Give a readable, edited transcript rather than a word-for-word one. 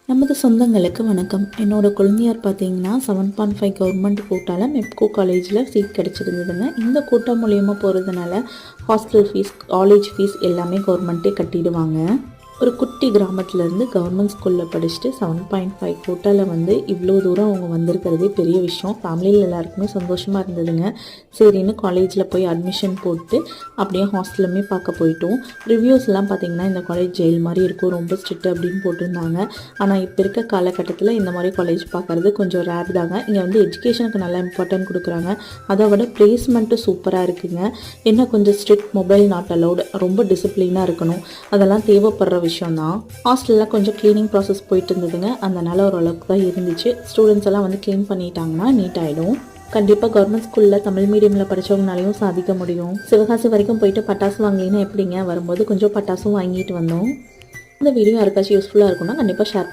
நமது சொந்தங்களுக்கு வணக்கம். என்னோட குழந்தையார் பார்த்தீங்கன்னா 7.5 கவர்மெண்ட் கோட்டாவில் மெப்கோ காலேஜில் சீட் கிடச்சிருந்ததுங்க. இந்த கோட்டா மூலியமாக போகிறதுனால ஹாஸ்டல் ஃபீஸ், காலேஜ் ஃபீஸ் எல்லாமே கவர்மெண்ட்டே கட்டிடுவாங்க. ஒரு குட்டி கிராமத்துலேருந்து கவர்மெண்ட் ஸ்கூலில் படிச்சுட்டு 7.5 கோட்டாவில் வந்து இவ்வளோ தூரம் அவங்க வந்திருக்கிறதே பெரிய விஷயம். ஃபேமிலியில் எல்லாருக்குமே சந்தோஷமாக இருந்ததுங்க. சரின்னு காலேஜில் போய் அட்மிஷன் போட்டு அப்படியே ஹாஸ்டலுமே பார்க்க போயிட்டோம். ரிவ்யூஸ்லாம் பார்த்திங்கன்னா இந்த காலேஜ் ஜெயில் மாதிரி இருக்கும், ரொம்ப ஸ்ட்ரிக்ட் அப்படின்னு போட்டிருந்தாங்க. ஆனால் இப்போ இருக்க காலகட்டத்தில் இந்த மாதிரி காலேஜ் பார்க்குறது கொஞ்சம் ரேர் தாங்க. இங்கே வந்து எஜுகேஷனுக்கு நல்லா இம்பார்ட்டன்ட் கொடுக்குறாங்க. அதை விட பிளேஸ்மெண்ட்டு சூப்பராக இருக்குங்க. என்ன கொஞ்சம் ஸ்ட்ரிக்ட், மொபைல் நாட் அலவுட், ரொம்ப டிசிப்ளினாக இருக்கணும், அதெல்லாம் தேவைப்படுற விஷயம்தான். ஹாஸ்டலில் கொஞ்சம் க்ளீனிங் ப்ராசஸ் போயிட்டு இருந்ததுங்க. அதனால ஓரளவுக்கு தான் இருந்துச்சு. ஸ்டூடெண்ட்ஸ் எல்லாம் வந்து க்ளீன் பண்ணிட்டாங்கன்னா நீட் ஆகிடும். கண்டிப்பாக கவர்மெண்ட் ஸ்கூலில் தமிழ் மீடியமில் படித்தவங்கனாலையும் சாதிக்க முடியும். சிவகாசி வரைக்கும் போயிட்டு பட்டாசு வாங்கினா எப்படிங்க, வரும்போது கொஞ்சம் பட்டாசும் வாங்கிட்டு வந்தோம். இந்த வீடியோ யாருக்காச்சும் யூஸ்ஃபுல்லாக இருக்குன்னா கண்டிப்பாக ஷேர் பண்ணுங்கள்.